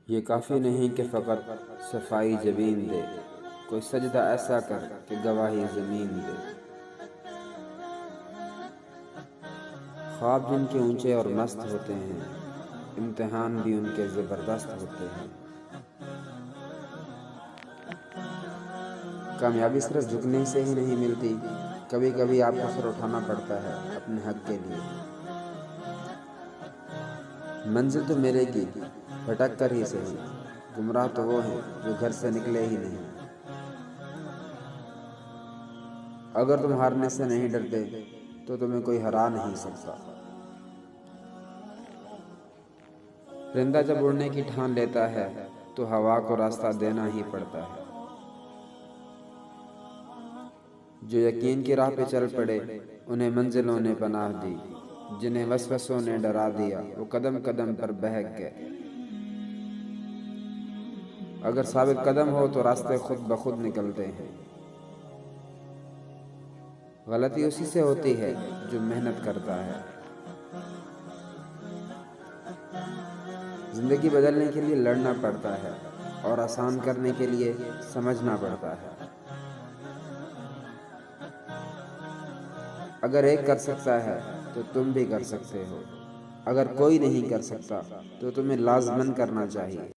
یہ کافی نہیں کہ فقط صفائی جبین دے، کوئی سجدہ ایسا کر کہ گواہی زمین دے۔ خواب جن کے اونچے اور مست ہوتے ہیں، امتحان بھی ان کے زبردست ہوتے ہیں۔ کامیابی صرف جھکنے سے ہی نہیں ملتی، کبھی کبھی آپ کو سر اٹھانا پڑتا ہے اپنے حق کے لیے۔ منزل تو ملے گی بھٹک کر ہی صحیح، گمراہ تو وہ ہیں جو گھر سے نکلے ہی نہیں۔ اگر تم ہارنے سے نہیں ڈرتے تو تمہیں کوئی ہرا نہیں سکتا۔ پرندہ جب اڑنے کی ٹھان لیتا ہے تو ہوا کو راستہ دینا ہی پڑتا ہے۔ جو یقین کی راہ پہ چل پڑے انہیں منزلوں نے پناہ دی، جنہیں وسوسوں نے ڈرا دیا وہ قدم قدم پر بہک گئے۔ اگر ثابت قدم ہو تو راستے خود بخود نکلتے ہیں۔ غلطی اسی سے ہوتی ہے جو محنت کرتا ہے۔ زندگی بدلنے کے لیے لڑنا پڑتا ہے اور آسان کرنے کے لیے سمجھنا پڑتا ہے۔ اگر ایک کر سکتا ہے تو تم بھی کر سکتے ہو، اگر کوئی نہیں کر سکتا تو تمہیں لازماً کرنا چاہیے۔